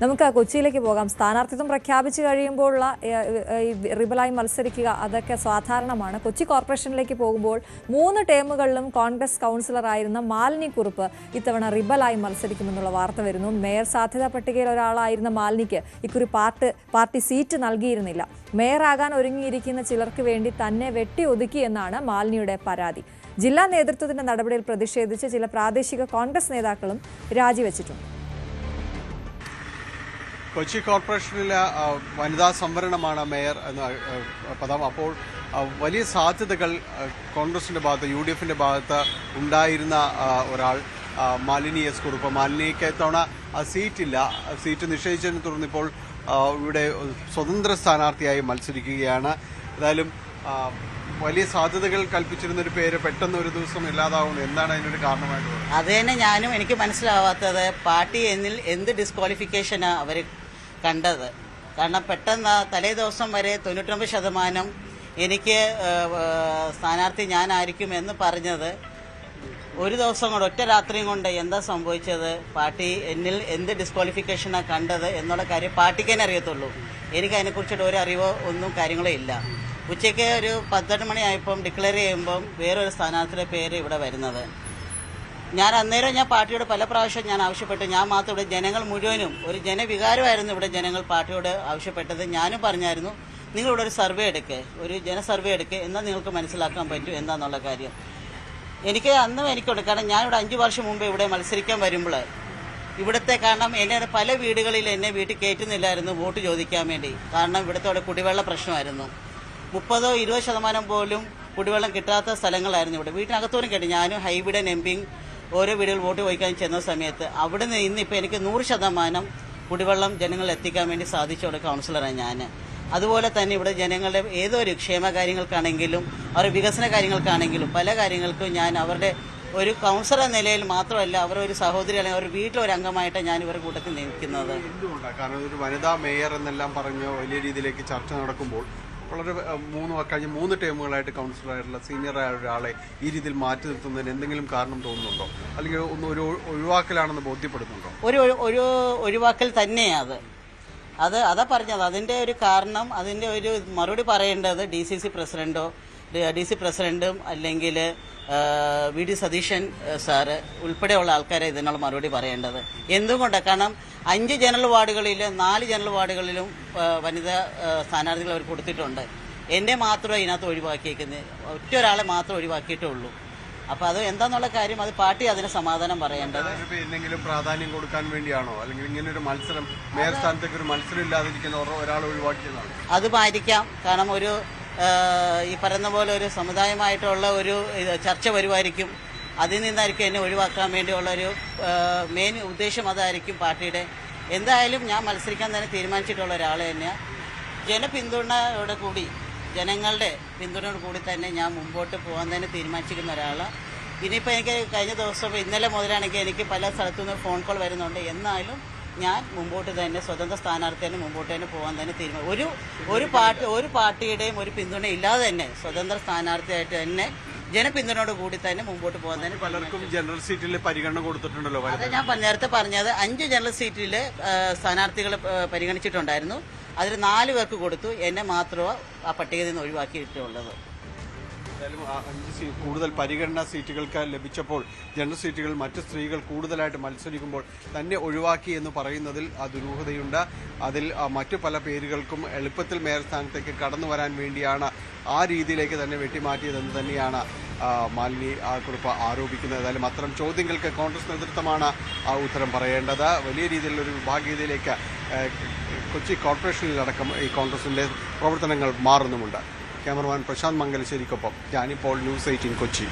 നമുക്ക് കൊച്ചിയിലേക്ക് പോകാം. സ്ഥാനാർത്ഥിത്വം പ്രഖ്യാപിച്ചു കഴിയുമ്പോഴുള്ള റിബലായി മത്സരിക്കുക അതൊക്കെ സാധാരണമാണ്. കൊച്ചി കോർപ്പറേഷനിലേക്ക് പോകുമ്പോൾ 3 ടേമുകളിലും കോൺഗ്രസ് കൗൺസിലറായിരുന്ന മാലിനി കുറുപ്പ് ഇത്തവണ റിബലായി മത്സരിക്കുമെന്നുള്ള വാർത്ത വരുന്നു. മേയർ സാധ്യതാ പട്ടികയിൽ ഒരാളായിരുന്ന മാലിനിക്ക് ഇക്കുറി പാർട്ടി സീറ്റ് നൽകിയിരുന്നില്ല. മേയറാകാൻ ഒരുങ്ങിയിരിക്കുന്ന ചിലർക്ക് വേണ്ടി തന്നെ വെട്ടിയൊതുക്കിയെന്നാണ് മാലിനിയുടെ പരാതി. ജില്ലാ നേതൃത്വത്തിന്റെ നടപടിയിൽ പ്രതിഷേധിച്ച് ചില പ്രാദേശിക കോൺഗ്രസ് നേതാക്കളും രാജിവെച്ചിട്ടുണ്ട്. കൊച്ചി കോർപ്പറേഷനിലെ വനിതാ സംവരണമാണ് മേയർ എന്ന പദം. അപ്പോൾ വലിയ സാധ്യതകൾ കോൺഗ്രസിന്റെ ഭാഗത്ത്, UDFന്റെ ഭാഗത്ത് ഉണ്ടായിരുന്ന ഒരാൾ മാലിനി എസ് കുറുപ്പ്. മാലിനിക്ക് ഇത്തവണ സീറ്റില്ല. സീറ്റ് നിഷേധിച്ചതിനെ തുടർന്ന് ഇപ്പോൾ ഇവിടെ സ്വതന്ത്ര സ്ഥാനാർത്ഥിയായി മത്സരിക്കുകയാണ്. ഏതായാലും വലിയ സാധ്യതകൾ കൽപ്പിച്ചിരുന്നൊരു പേര് പെട്ടെന്ന് ഒരു ദിവസം ഇല്ലാതാവുന്നു. എന്താണ് അതിനൊരു കാരണമായിട്ട്? അത് തന്നെ എനിക്ക് മനസ്സിലാവാത്തത്. പാർട്ടി എന്ത് ഡിസ്ക്വാളിഫിക്കേഷനാണ് അവർ കണ്ടത്. കാരണം പെട്ടെന്ന് തലേ ദിവസം വരെ 99% എനിക്ക് സ്ഥാനാർത്ഥി ഞാനായിരിക്കും എന്ന് പറഞ്ഞത് ഒരു ദിവസം കൊണ്ട്, ഒറ്റ രാത്രിയും കൊണ്ട് എന്താ സംഭവിച്ചത്? പാർട്ടി എന്നിൽ എന്ത് ഡിസ്ക്വാളിഫിക്കേഷനാണ് കണ്ടത് എന്നുള്ള കാര്യം പാർട്ടിക്ക് തന്നെ അറിയത്തുള്ളൂ. എനിക്ക് അതിനെക്കുറിച്ചിട്ട് ഒരു അറിവോ ഒന്നും കാര്യങ്ങളോ ഇല്ല. ഉച്ചയ്ക്ക് ഒരു 12 മണിയായപ്പം ഡിക്ലെയർ ചെയ്യുമ്പം വേറൊരു സ്ഥാനാർത്ഥിയുടെ പേര് ഇവിടെ വരുന്നത്. അന്നേരം പാർട്ടിയോട് പല പ്രാവശ്യം ഞാൻ ആവശ്യപ്പെട്ടു. ഞാൻ മാത്രം ഇവിടെ ജനങ്ങൾ മുഴുവനും ഒരു ജനവികാരമായിരുന്നു ഇവിടെ ജനങ്ങൾ പാർട്ടിയോട് ആവശ്യപ്പെട്ടത്. ഞാനും പറഞ്ഞായിരുന്നു, നിങ്ങളിവിടെ ഒരു സർവേ എടുക്കുക, ഒരു ജനസർവേ എടുക്കുക, എന്നാൽ നിങ്ങൾക്ക് മനസ്സിലാക്കാൻ പറ്റും എന്താണെന്നുള്ള കാര്യം. അന്നും എനിക്കുണ്ട്. കാരണം ഞാനിവിടെ 5 വർഷം മുമ്പ് ഇവിടെ മത്സരിക്കാൻ വരുമ്പോൾ ഇവിടുത്തെ, കാരണം പല വീടുകളിൽ എന്നെ വീട്ടിൽ കയറ്റുന്നില്ലായിരുന്നു വോട്ട് ചോദിക്കാൻ വേണ്ടി. കാരണം ഇവിടുത്തെ കുടിവെള്ള പ്രശ്നമായിരുന്നു. 30-20% പോലും കുടിവെള്ളം കിട്ടാത്ത സ്ഥലങ്ങളായിരുന്നു ഇവിടെ. വീട്ടിനകത്തോലും കേട്ടു. ഞാനും ഹൈബിയുടെ എംപിയും ഓരോ വീടുകൾ വോട്ട് ചോദിക്കാൻ ചെന്ന സമയത്ത് അവിടെ നിന്ന് ഇന്നിപ്പോൾ എനിക്ക് 100% കുടിവെള്ളം ജനങ്ങളിൽ എത്തിക്കാൻ വേണ്ടി സാധിച്ചോടെ കൗൺസിലറാണ് ഞാൻ. അതുപോലെ തന്നെ ഇവിടെ ജനങ്ങളുടെ ഏതൊരു ക്ഷേമ കാര്യങ്ങൾക്കാണെങ്കിലും അവരുടെ വികസന കാര്യങ്ങൾക്കാണെങ്കിലും പല കാര്യങ്ങൾക്കും ഞാൻ അവരുടെ ഒരു കൗൺസിലർ നിലയിൽ മാത്രമല്ല, അവരുടെ ഒരു സഹോദരി അല്ലെങ്കിൽ ഒരു വീട്ടിലൊരു അംഗമായിട്ട് ഞാൻ ഇവരുടെ കൂട്ടത്തിൽ നിൽക്കുന്നത്. എന്തുകൊണ്ടാണ്? കാരണം ഒരു വനിതാ മേയർ എന്നെല്ലാം പറഞ്ഞ് വലിയ രീതിയിലേക്ക് ചർച്ച നടക്കുമ്പോൾ വളരെ കഴിഞ്ഞ 3 ടേമുകളായിട്ട് കൗൺസിലറായിട്ടുള്ള സീനിയറായ ഒരാളെ ഈ രീതിയിൽ മാറ്റി നിർത്തുന്നതിന് എന്തെങ്കിലും കാരണം തോന്നുന്നുണ്ടോ? അല്ലെങ്കിൽ ഒരു ഒഴിവാക്കലാണെന്ന് ബോധ്യപ്പെടുന്നുണ്ടോ? ഒരു ഒഴിവാക്കൽ തന്നെയാണ് അതാ പറഞ്ഞത്. അതിൻ്റെ ഒരു കാരണം, അതിൻ്റെ ഒരു മറുപടി പറയേണ്ടത് DCC പ്രസിഡന്റും അല്ലെങ്കിൽ VD സതീശൻ സാറ് ഉൾപ്പെടെയുള്ള ആൾക്കാരെ ഇതിനുള്ള മറുപടി പറയേണ്ടത്. എന്തുകൊണ്ടാണ്? കാരണം 5 ജനറൽ വാർഡുകളിൽ 4 ജനറൽ വാർഡുകളിലും വനിതാ സ്ഥാനാർത്ഥികൾ അവർ കൊടുത്തിട്ടുണ്ട്. എന്നെ മാത്രമേ ഇതിനകത്ത് ഒഴിവാക്കിയേക്കുന്നത്. ഒറ്റ ഒരാളെ മാത്രം ഒഴിവാക്കിയിട്ടുള്ളൂ. അപ്പോൾ അത് എന്താന്നുള്ള കാര്യം അത് പാർട്ടി അതിന് സമാധാനം പറയേണ്ടത്. എന്തെങ്കിലും പ്രാധാന്യം കൊടുക്കാൻ വേണ്ടിയാണോ, അല്ലെങ്കിൽ ഇങ്ങനെ ഒരു മത്സരം, മേയർ സ്ഥാനത്തേക്ക് ഒരു മത്സരം ഇല്ലാതിരിക്കുന്ന ഒരാളെ ഒഴിവാക്കിയതാണോ? അതുമായിരിക്കാം. കാരണം ഈ പറയുന്ന പോലെ ഒരു സമുദായമായിട്ടുള്ള ഒരു ചർച്ച വരുമായിരിക്കും. അതിൽ നിന്നായിരിക്കും എന്നെ ഒഴിവാക്കാൻ വേണ്ടിയുള്ള ഒരു മെയിൻ ഉദ്ദേശം അതായിരിക്കും പാർട്ടിയുടെ. എന്തായാലും ഞാൻ മത്സരിക്കാൻ തന്നെ തീരുമാനിച്ചിട്ടുള്ള ഒരാൾ തന്നെയാണ്. ജനങ്ങളുടെ പിന്തുണയോട് കൂടി തന്നെ ഞാൻ മുമ്പോട്ട് പോകാൻ തന്നെ തീരുമാനിച്ചിരിക്കുന്ന ഒരാളാണ്. ഇനിയിപ്പോൾ എനിക്ക് കഴിഞ്ഞ ദിവസം ഇന്നലെ മുതലാണെങ്കിൽ എനിക്ക് പല സ്ഥലത്തു നിന്ന് ഫോൺ കോൾ വരുന്നുണ്ട്. എന്നാലും ഞാൻ മുമ്പോട്ട് തന്നെ സ്വതന്ത്ര സ്ഥാനാർത്ഥി തന്നെ മുമ്പോട്ട് തന്നെ പോകാൻ തന്നെ തീരുമാനം. ഒരു പാർട്ടിയുടെയും ഒരു പിന്തുണ ഇല്ലാതെ തന്നെ സ്വതന്ത്ര സ്ഥാനാർത്ഥിയായിട്ട് തന്നെ ജനപിന്തുണയോട് കൂടി തന്നെ മുമ്പോട്ട് പോകാൻ തന്നെ. പലർക്കും ജനറൽ സീറ്റിൽ പരിഗണന കൊടുത്തിട്ടുണ്ടല്ലോ. അത് ഞാൻ നേരത്തെ പറഞ്ഞത് 5 ജനറൽ സീറ്റിൽ സ്ഥാനാർത്ഥികൾ പരിഗണിച്ചിട്ടുണ്ടായിരുന്നു. അതിൽ 4 പേർക്ക് കൊടുത്തു. എന്നെ മാത്രമേ ആ പട്ടികയിൽ നിന്ന് ഒഴിവാക്കിയിട്ടുള്ളത്. കൂടുതൽ പരിഗണനാ സീറ്റുകൾക്ക് ലഭിച്ചപ്പോൾ ജനറൽ സീറ്റുകൾ മറ്റ് സ്ത്രീകൾ കൂടുതലായിട്ട് മത്സരിക്കുമ്പോൾ തന്നെ ഒഴിവാക്കി എന്ന് പറയുന്നതിൽ ദുരൂഹതയുണ്ട്. അതിൽ മറ്റു പല പേരുകൾക്കും എളുപ്പത്തിൽ മേയർ സ്ഥാനത്തേക്ക് കടന്നു വരാൻ വേണ്ടിയാണ് ആ രീതിയിലേക്ക് തന്നെ വെട്ടിമാറ്റിയതെന്ന് തന്നെയാണ് മാലിനി കുറുപ്പ് ആരോപിക്കുന്നത്. ഏതായാലും അത്തരം ചോദ്യങ്ങൾക്ക് കോൺഗ്രസ് നേതൃത്വമാണ് ഉത്തരം പറയേണ്ടത്. വലിയ രീതിയിലുള്ളൊരു വിഭാഗീയതയിലേക്ക് കൊച്ചി കോർപ്പറേഷനിലടക്കം ഈ കോൺഗ്രസിന്റെ പ്രവർത്തനങ്ങൾ മാറുന്നുമുണ്ട്. ക്യാമറമാൻ പ്രശാന്ത് മംഗലശ്ശേരിക്കൊപ്പം ജാനി പോൾ, News 18 കൊച്ചി.